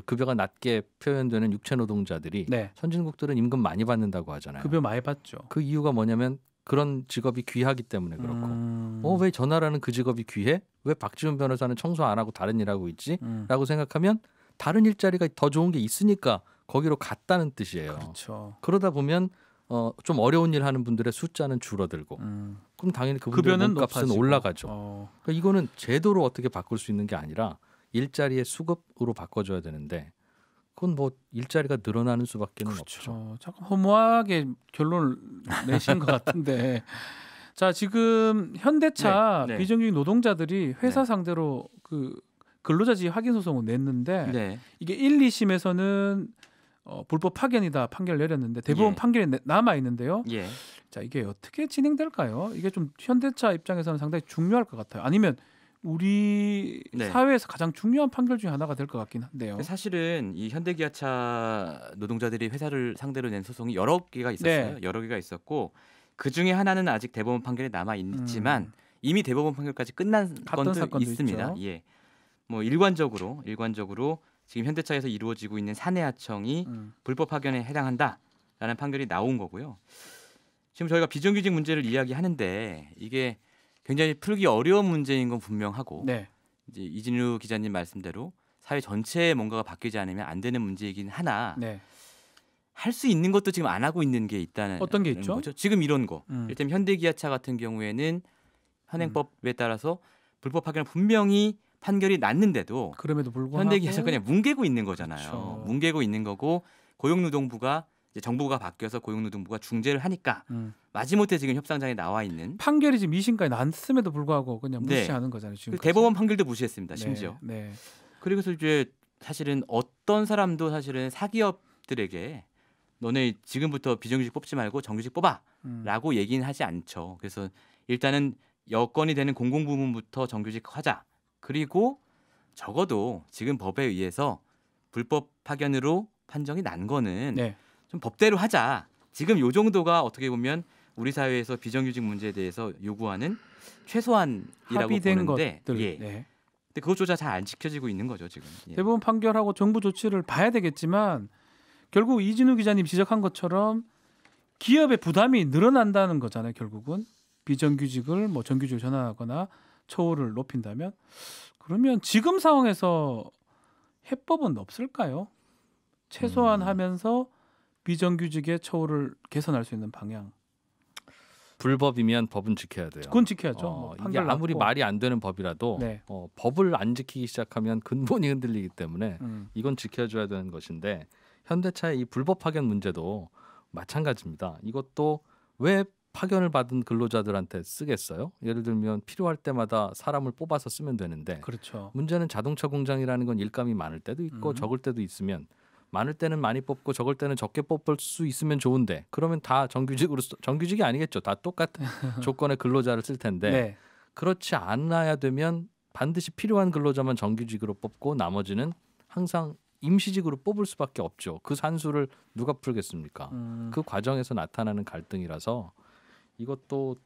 급여가 낮게 표현되는 육체 노동자들이 선진국들은 임금 많이 받는다고 하잖아요. 급여 많이 받죠. 그 이유가 뭐냐면 그런 직업이 귀하기 때문에 그렇고 왜 저 나라는 그 직업이 귀해? 왜 박지훈 변호사는 청소 안 하고 다른 일 하고 있지? 라고 생각하면 다른 일자리가 더 좋은 게 있으니까 거기로 갔다는 뜻이에요. 그렇죠. 그러다 보면 좀 어려운 일 하는 분들의 숫자는 줄어들고 그럼 당연히 그분들의 급여는 몸값은 높아지고. 올라가죠. 그러니까 이거는 제도로 어떻게 바꿀 수 있는 게 아니라 일자리의 수급으로 바꿔줘야 되는데 그건 뭐 일자리가 늘어나는 수밖에 는 그렇죠. 없죠. 잠깐 허무하게 결론을 내신 것 같은데 자 지금 현대차 네. 비정규직 노동자들이 회사 네. 상대로 그 근로자지 확인 소송을 냈는데 네. 이게 1, 2심에서는 불법 파견이다 판결 내렸는데 대법원 예. 판결이 남아 있는데요. 예. 자 이게 어떻게 진행될까요? 이게 좀 현대차 입장에서는 상당히 중요할 것 같아요. 아니면 우리 네. 사회에서 가장 중요한 판결 중에 하나가 될 것 같긴 한데요. 사실은 이 현대기아차 노동자들이 회사를 상대로 낸 소송이 여러 개가 있었어요. 네. 여러 개가 있었고 그 중에 하나는 아직 대법원 판결이 남아 있지만 이미 대법원 판결까지 끝난 갔던 건도 사건도 있습니다. 있죠. 예. 뭐 일관적으로 지금 현대차에서 이루어지고 있는 사내하청이 불법 파견에 해당한다라는 판결이 나온 거고요. 지금 저희가 비정규직 문제를 이야기하는데 이게 굉장히 풀기 어려운 문제인 건 분명하고 네. 이제 이진우 기자님 말씀대로 사회 전체에 뭔가가 바뀌지 않으면 안 되는 문제이긴 하나 네. 할 수 있는 것도 지금 안 하고 있는 게 있다는 어떤 게 있죠? 거죠. 지금 이런 거. 음. 일단 현대기아차 같은 경우에는 현행법에 따라서 불법 파견을 분명히 판결이 났는데도 그럼에도 불구하고 현대기아차 그냥 뭉개고 있는 거잖아요. 그렇죠. 뭉개고 있는 거고 고용노동부가 이제 정부가 바뀌어서 고용노동부가 중재를 하니까 마지못해 지금 협상장에 나와 있는 판결이 지금 2심까지 났음에도 불구하고 그냥 네. 무시하는 거잖아요. 지금 대법원 판결도 무시했습니다. 심지어. 네. 그리고서 이제 사실은 어떤 사람도 사실은 사기업들에게 너네 지금부터 비정규직 뽑지 말고 정규직 뽑아라고 얘기는 하지 않죠. 그래서 일단은 여건이 되는 공공부문부터 정규직 하자. 그리고 적어도 지금 법에 의해서 불법 파견으로 판정이 난 거는 네. 좀 법대로 하자. 지금 요 정도가 어떻게 보면 우리 사회에서 비정규직 문제에 대해서 요구하는 최소한이라고 합의된 보는데 것들. 예. 네. 근데 그것조차 잘 안 지켜지고 있는 거죠 지금. 예. 대법원 판결하고 정부 조치를 봐야 되겠지만 결국 이진우 기자님 지적한 것처럼 기업의 부담이 늘어난다는 거잖아요. 결국은 비정규직을 뭐 정규직으로 전환하거나 처우를 높인다면 그러면 지금 상황에서 해법은 없을까요? 최소한 하면서 비정규직의 처우를 개선할 수 있는 방향. 불법이면 법은 지켜야 돼요. 그건 지켜야죠. 뭐 이게 판결 아무리 났고. 말이 안 되는 법이라도 네. 법을 안 지키기 시작하면 근본이 흔들리기 때문에 음. 이건 지켜줘야 되는 것인데 현대차의 이 불법 파견 문제도 마찬가지입니다. 이것도 왜 파견을 받은 근로자들한테 쓰겠어요? 예를 들면 필요할 때마다 사람을 뽑아서 쓰면 되는데 그렇죠. 문제는 자동차 공장이라는 건 일감이 많을 때도 있고 적을 때도 있으면 많을 때는 많이 뽑고 적을 때는 적게 뽑을 수 있으면 좋은데 그러면 다 정규직이 아니겠죠. 다 똑같은 조건의 근로자를 쓸 텐데 네. 그렇지 않아야 되면 반드시 필요한 근로자만 정규직으로 뽑고 나머지는 항상 임시직으로 뽑을 수밖에 없죠. 그 산수를 누가 풀겠습니까? 그 과정에서 나타나는 갈등이라서 이것도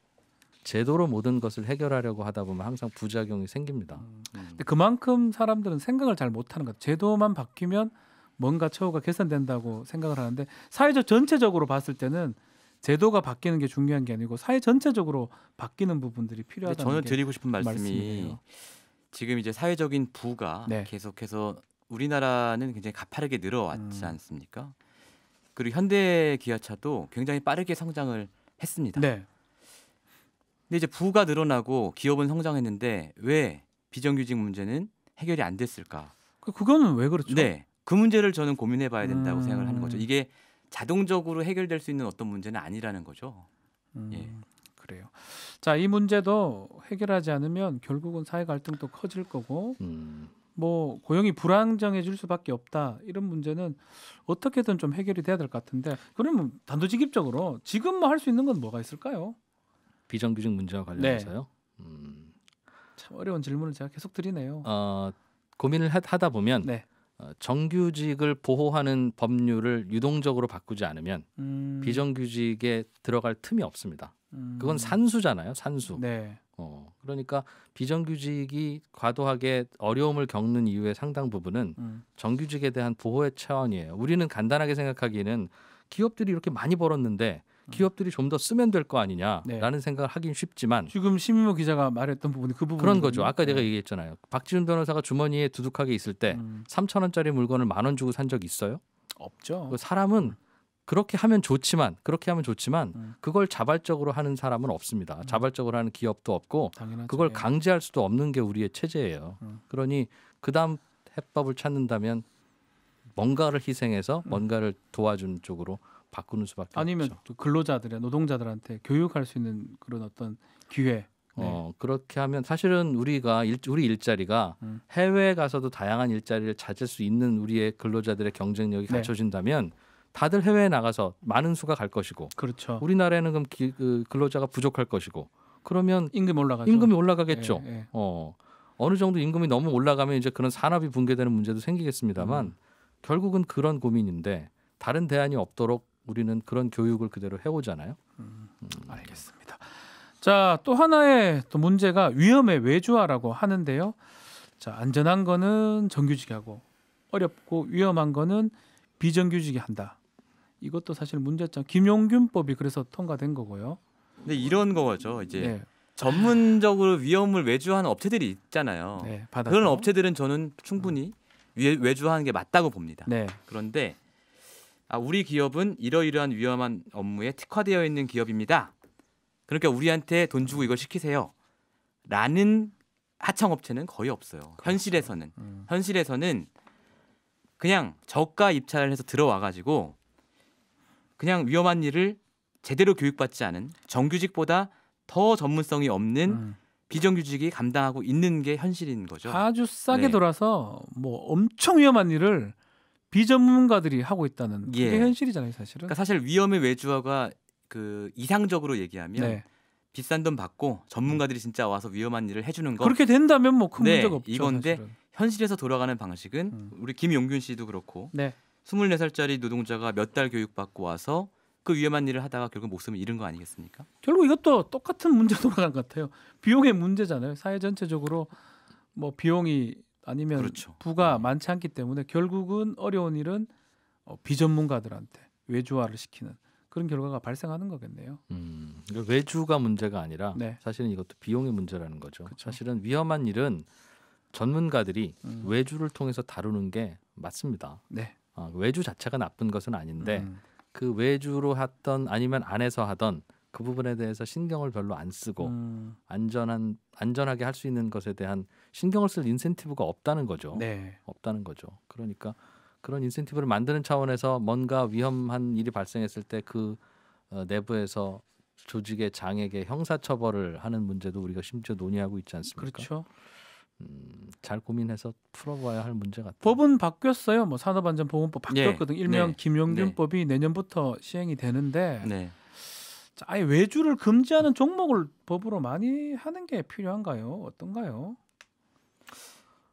제도로 모든 것을 해결하려고 하다 보면 항상 부작용이 생깁니다. 근데 그만큼 사람들은 생각을 잘 못하는 것 같아요. 제도만 바뀌면 뭔가 처우가 개선된다고 생각을 하는데 사회적 전체적으로 봤을 때는 제도가 바뀌는 게 중요한 게 아니고 사회 전체적으로 바뀌는 부분들이 필요하다는 저는 게 드리고 싶은 말씀이 말씀이네요. 지금 이제 사회적인 부가 네. 계속해서 우리나라는 굉장히 가파르게 늘어왔지 않습니까? 그리고 현대 기아차도 굉장히 빠르게 성장을 했습니다. 네. 근데 이제 부가 늘어나고 기업은 성장했는데 왜 비정규직 문제는 해결이 안 됐을까? 그거는 왜 그렇죠? 네, 그 문제를 저는 고민해봐야 된다고 생각을 하는 거죠. 이게 자동적으로 해결될 수 있는 어떤 문제는 아니라는 거죠. 예. 그래요. 자, 이 문제도 해결하지 않으면 결국은 사회 갈등도 커질 거고 뭐 고용이 불안정해질 수밖에 없다. 이런 문제는 어떻게든 좀 해결이 돼야 될 것 같은데 그러면 단도직입적으로 지금 뭐 할 수 있는 건 뭐가 있을까요? 비정규직 문제와 관련해서요. 참 어려운 질문을 제가 계속 드리네요. 고민을 하다 보면 네. 정규직을 보호하는 법률을 유동적으로 바꾸지 않으면 비정규직에 들어갈 틈이 없습니다. 그건 산수잖아요. 산수. 네. 그러니까 비정규직이 과도하게 어려움을 겪는 이유의 상당 부분은 정규직에 대한 보호의 차원이에요. 우리는 간단하게 생각하기에는 기업들이 이렇게 많이 벌었는데 기업들이 좀 더 쓰면 될 거 아니냐라는 네. 생각을 하긴 쉽지만 지금 심민호 기자가 말했던 부분이 그 부분 그런 거죠. 아까 내가 얘기했잖아요. 박지훈 변호사가 주머니에 두둑하게 있을 때 3,000원짜리 물건을 10,000원 주고 산 적 있어요? 없죠. 사람은 그렇게 하면 좋지만 그걸 자발적으로 하는 사람은 없습니다. 자발적으로 하는 기업도 없고 당연하죠. 그걸 강제할 수도 없는 게 우리의 체제예요. 그러니 그다음 해법을 찾는다면 뭔가를 희생해서 뭔가를 도와주는 쪽으로 바꾸는 수밖에 아니면 없죠. 또 근로자들의 노동자들한테 교육할 수 있는 그런 어떤 기회. 네. 그렇게 하면 사실은 우리 일자리가 해외에 가서도 다양한 일자리를 찾을 수 있는 우리의 근로자들의 경쟁력이 갖춰진다면 다들 해외에 나가서 많은 수가 갈 것이고 그렇죠. 우리나라에는 그럼 근로자가 부족할 것이고 그러면 임금이 올라가죠. 임금이 올라가겠죠. 예. 어느 정도 임금이 너무 올라가면 이제 그런 산업이 붕괴되는 문제도 생기겠습니다만 결국은 그런 고민인데 다른 대안이 없도록 우리는 그런 교육을 그대로 해오잖아요. 알겠습니다. 자, 또 하나의 또 문제가 위험의 외주화라고 하는데요. 자, 안전한 거는 정규직하고 어렵고 위험한 거는 비정규직이 한다. 이것도 사실 문제점. 김용균법이 그래서 통과된 거고요. 근데 이런 거죠. 이제 네. 전문적으로 위험을 외주하는 업체들이 있잖아요. 네, 받아서. 그런 업체들은 저는 충분히 외주하는 게 맞다고 봅니다. 네. 그런데 우리 기업은 이러이러한 위험한 업무에 특화되어 있는 기업입니다. 그러니까 우리한테 돈 주고 이걸 시키세요. 라는 하청업체는 거의 없어요. 그렇죠. 현실에서는 그냥 저가 입찰을 해서 들어와가지고 그냥 위험한 일을 제대로 교육받지 않은 정규직보다 더 전문성이 없는 비정규직이 감당하고 있는 게 현실인 거죠. 아주 싸게 돌아서 뭐 엄청 위험한 일을 비전문가들이 하고 있다는 그게 현실이잖아요, 사실은. 그러니까 사실 위험의 외주화가 그 이상적으로 얘기하면 비싼 돈 받고 전문가들이 진짜 와서 위험한 일을 해주는 거. 그렇게 된다면 뭐 큰 문제가 없죠. 이건데 사실은. 현실에서 돌아가는 방식은 우리 김용균 씨도 그렇고 24살짜리 노동자가 몇 달 교육받고 와서 그 위험한 일을 하다가 결국 목숨을 잃은 거 아니겠습니까? 결국 이것도 똑같은 문제 돌아가는 것 같아요. 비용의 문제잖아요. 사회 전체적으로 뭐 비용이 아니면 부가 많지 않기 때문에 결국은 어려운 일은 비전문가들한테 외주화를 시키는 그런 결과가 발생하는 거겠네요. 외주가 문제가 아니라 사실은 이것도 비용의 문제라는 거죠. 그쵸. 사실은 위험한 일은 전문가들이 외주를 통해서 다루는 게 맞습니다. 외주 자체가 나쁜 것은 아닌데 그 외주로 했던 아니면 안에서 하던 그 부분에 대해서 신경을 별로 안 쓰고 안전하게 할 수 있는 것에 대한 신경을 쓸 인센티브가 없다는 거죠. 없다는 거죠. 그러니까 그런 인센티브를 만드는 차원에서 뭔가 위험한 일이 발생했을 때 그 내부에서 조직의 장에게 형사처벌을 하는 문제도 우리가 심지어 논의하고 있지 않습니까? 그렇죠. 잘 고민해서 풀어봐야 할 문제 같아요. 법은 바뀌었어요. 뭐 산업안전보건법 바뀌었거든. 일명 김용균법이 내년부터 시행이 되는데 자, 아예 외주를 금지하는 종목을 법으로 많이 하는 게 필요한가요? 어떤가요?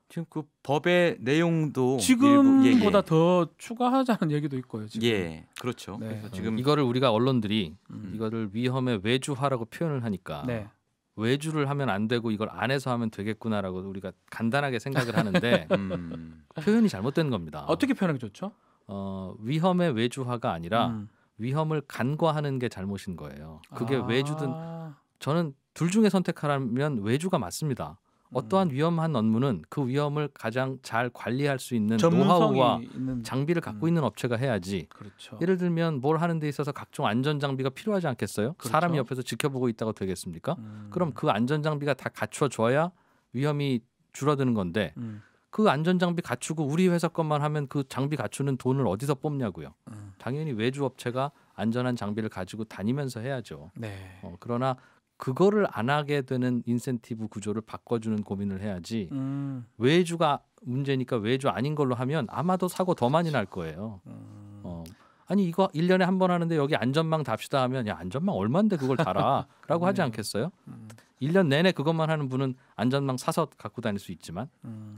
지금 그 법의 내용도 지금보다 더 추가하자는 얘기도 있고요. 지금. 그렇죠. 그래서 지금 이거를 우리가 언론들이 이거를 위험의 외주화라고 표현을 하니까 외주를 하면 안 되고 이걸 안에서 하면 되겠구나라고 우리가 간단하게 생각을 하는데 표현이 잘못된 겁니다. 어떻게 표현하기 좋죠? 위험의 외주화가 아니라 위험을 간과하는 게 잘못인 거예요. 그게 외주든 저는 둘 중에 선택하라면 외주가 맞습니다. 어떠한 위험한 업무는 그 위험을 가장 잘 관리할 수 있는 노하우와 장비를 갖고 있는 업체가 해야지. 그렇죠. 예를 들면 뭘 하는 데 있어서 각종 안전 장비가 필요하지 않겠어요? 그렇죠. 사람이 옆에서 지켜보고 있다고 되겠습니까? 그럼 그 안전 장비가 다 갖춰줘야 위험이 줄어드는 건데 그 안전 장비 갖추고 우리 회사 것만 하면 그 장비 갖추는 돈을 어디서 뽑냐고요. 당연히 외주 업체가 안전한 장비를 가지고 다니면서 해야죠. 그러나 그거를 안 하게 되는 인센티브 구조를 바꿔주는 고민을 해야지 외주가 문제니까 외주 아닌 걸로 하면 아마도 사고 더 많이 날 거예요. 아니 이거 1년에 한 번 하는데 여기 안전망 답시다 하면 야 안전망 얼만데 그걸 달아 라고 하지 않겠어요? 1년 내내 그것만 하는 분은 안전망 사서 갖고 다닐 수 있지만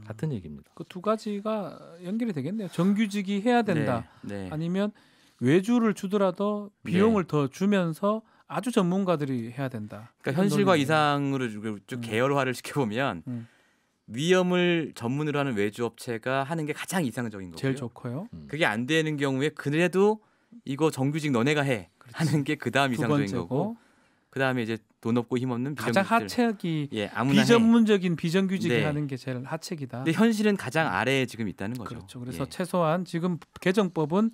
같은 얘기입니다. 그 두 가지가 연결이 되겠네요. 정규직이 해야 된다. 아니면 외주를 주더라도 비용을 더 주면서 아주 전문가들이 해야 된다. 그러니까 현실과 이상으로 쭉 계열화를 시켜보면 위험을 전문으로 하는 외주업체가 하는 게 가장 이상적인 거고요. 제일 좋고요. 그게 안 되는 경우에 그래도 이거 정규직 너네가 해 하는 게 그다음 이상적인 거고 그다음에 이제 돈 없고 힘없는 가장 비정규직들. 하책이 예, 아무나 해. 비전문적인 비정규직이 네. 하는 게 제일 하책이다. 근데 현실은 가장 아래에 지금 있다는 거죠. 그렇죠. 그래서 예. 최소한 지금 개정법은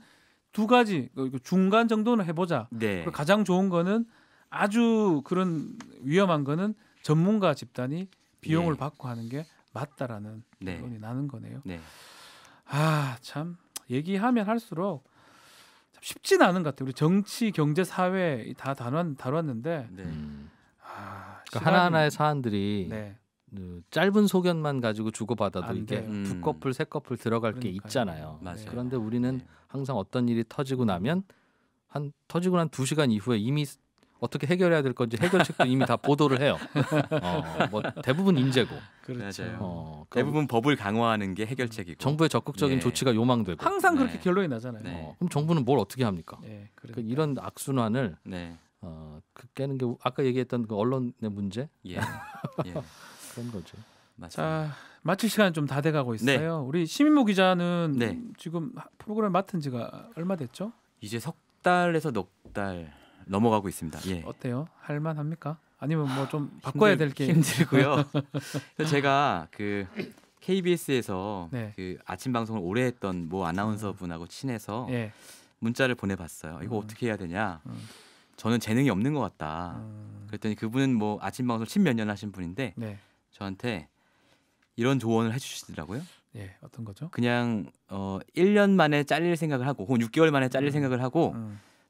두 가지 중간 정도는 해보자. 네. 그리고 가장 좋은 거는 아주 그런 위험한 거는 전문가 집단이 비용을 예. 받고 하는 게 맞다라는 네. 결론이 나는 거네요. 네. 아, 참 얘기하면 할수록 참 쉽진 않은 것 같아요. 우리 정치, 경제, 사회 다 다뤘는데 네. 그러니까 하나하나의 사안들이 네. 그 짧은 소견만 가지고 주고받아도 안 이게 돼요. 두 커플 세 커플 들어갈 게 그러니까요. 있잖아요. 맞아요. 그런데 우리는 네. 항상 어떤 일이 터지고 나면 터지고 난 2시간 이후에 이미 어떻게 해결해야 될 건지 해결책도 이미 다 보도를 해요. 뭐 대부분 인재고. 그렇죠. 맞아요. 그럼 대부분 법을 강화하는 게 해결책이고. 정부의 적극적인 예. 조치가 요망되고. 항상 네. 그렇게 결론이 나잖아요. 네. 그럼 정부는 뭘 어떻게 합니까? 예, 그러니까 그러니까. 이런 악순환을 네. 깨는 게 아까 얘기했던 그 언론의 문제 예. 예. 그런 거죠. 맞습니다. 자, 마칠 시간 좀 다 돼가고 있어요. 우리 시민모 기자는 네. 지금 프로그램 맡은 지가 얼마 됐죠? 이제 석 달에서 넉 달 넘어가고 있습니다. 예. 어때요? 할만합니까? 아니면 뭐 좀 바꿔야 될 게 힘들고요. 그래서 제가 그 KBS에서 네. 그 아침 방송을 오래 했던 모 아나운서 분하고 친해서 예. 문자를 보내봤어요. 이거 어떻게 해야 되냐? 음. 저는 재능이 없는 것 같다. 그랬더니 그분은 뭐 아침 방송 10몇 년 하신 분인데 네. 저한테 이런 조언을 해주시더라고요. 예, 어떤 거죠? 그냥 1년 만에 잘릴 생각을 하고 혹은 6개월 만에 잘릴 생각을 하고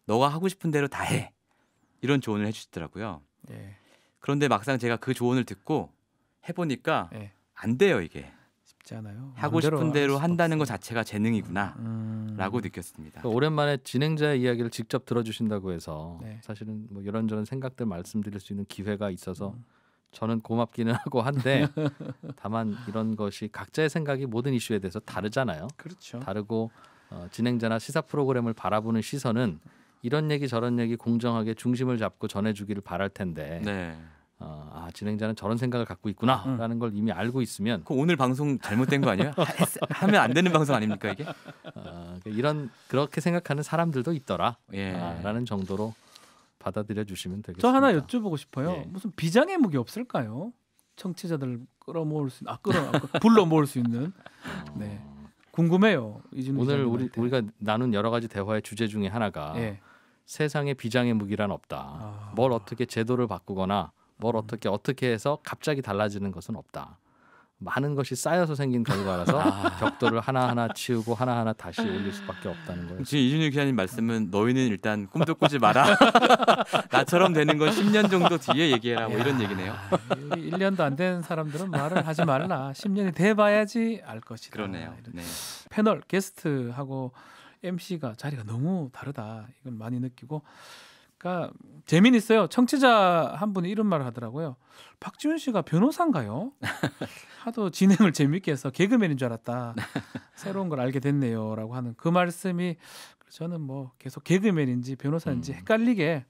너가 하고 싶은 대로 다 해. 이런 조언을 해주시더라고요. 예. 그런데 막상 제가 그 조언을 듣고 해보니까 예. 안 돼요 이게. 쉽지 않아요. 하고 마음대로 싶은 대로 할 수 한다는 것 없어요. 자체가 재능이구나 라고 느꼈습니다. 그러니까 오랜만에 진행자의 이야기를 직접 들어주신다고 해서 네. 사실은 뭐 이런저런 생각들 말씀드릴 수 있는 기회가 있어서 저는 고맙기는 하고 한데 다만 이런 것이 각자의 생각이 모든 이슈에 대해서 다르잖아요. 그렇죠. 다르고 진행자나 시사 프로그램을 바라보는 시선은 이런 얘기 저런 얘기 공정하게 중심을 잡고 전해주기를 바랄 텐데 네. 진행자는 저런 생각을 갖고 있구나라는 걸 이미 알고 있으면 그 오늘 방송 잘못된 거 아니에요? 하면 안 되는 방송 아닙니까 이게? 그렇게 생각하는 사람들도 있더라 예. 라는 정도로 받아들여 주시면 되겠습니다. 저 하나 여쭤보고 싶어요. 예. 무슨 비장의 무기 없을까요? 청취자들 끌어모을 수 불러 모을 수 있는. 네. 궁금해요. 이준우 오늘 기자님한테. 우리가 나눈 여러 가지 대화의 주제 중에 하나가 예. 세상에 비장의 무기란 없다. 뭘 어떻게 제도를 바꾸거나 뭘 어떻게 해서 갑자기 달라지는 것은 없다. 많은 것이 쌓여서 생긴 결과라서 벽돌을 하나하나 치우고 하나하나 다시 올릴 수밖에 없다는 거예요. 지금 이준일 기자님 말씀은 너희는 일단 꿈도 꾸지 마라. 나처럼 되는 건 10년 정도 뒤에 얘기해라. 뭐 이런 얘기네요. 1년도 안 된 사람들은 말을 하지 말라. 10년이 돼봐야지 알 것이다. 그러네요. 이런. 네. 패널 게스트하고 MC가 자리가 너무 다르다. 이건 많이 느끼고. 그러니까 재미는 있어요. 청취자 한 분이 이런 말을 하더라고요. 박지훈 씨가 변호사인가요? 하도 진행을 재밌게 해서 개그맨인 줄 알았다. 새로운 걸 알게 됐네요라고 하는 그 말씀이 저는 뭐 계속 개그맨인지 변호사인지 헷갈리게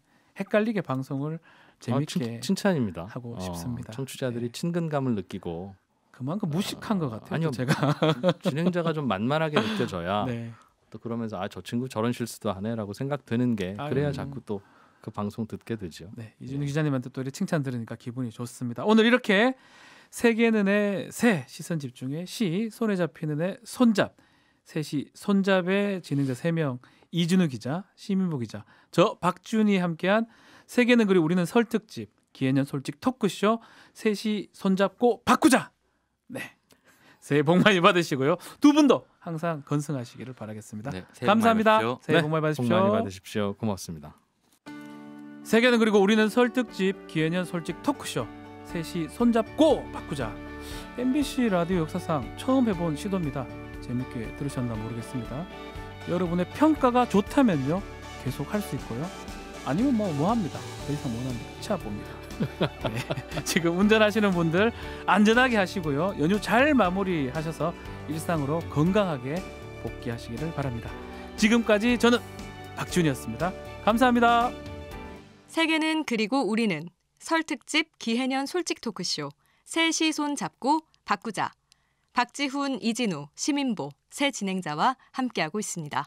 방송을 재밌게 칭찬입니다. 하고 싶습니다. 청취자들이 네. 친근감을 느끼고 그만큼 무식한 것 같아요. 아니요. 제가 진행자가 좀 만만하게 느껴져야 네. 또 그러면서 저 친구 저런 실수도 하네라고 생각되는 게 그래야 아유. 자꾸 또 그 방송 듣게 되죠. 네, 이준우 기자님한테 또 이렇게 칭찬 들으니까 기분이 좋습니다. 오늘 이렇게 세계는의 새 시선 집중의 시 손에 잡히는 의 손잡 셋이 손잡의 진행자 3명 이준우 기자, 시민보 기자, 저 박준이 함께한 세계는 그리고 우리는 설 특집 기해년 솔직 토크쇼 셋이 손잡고 바꾸자. 네, 새해 복 많이 받으시고요. 두 분도 항상 건승하시기를 바라겠습니다. 네, 새해 복 많이 감사합니다. 받으십시오. 새해 복 많이 받으십시오. 복 많이 받으십시오. 고맙습니다. 세계는 그리고 우리는 설 특집 기해년 솔직 토크쇼 셋이 손잡고 바꾸자. MBC 라디오 역사상 처음 해본 시도입니다. 재밌게 들으셨나 모르겠습니다. 여러분의 평가가 좋다면요 계속 할 수 있고요. 아니면 뭐 합니다. 더 이상 못 합니다. 차 봅니다. 네. 지금 운전하시는 분들 안전하게 하시고요. 연휴 잘 마무리하셔서 일상으로 건강하게 복귀하시기를 바랍니다. 지금까지 저는 박준이었습니다. 감사합니다. 세계는 그리고 우리는 설 특집 기해년 솔직 토크쇼 셋이 손 잡고 바꾸자. 박지훈, 이진우, 시민보 세 진행자와 함께하고 있습니다.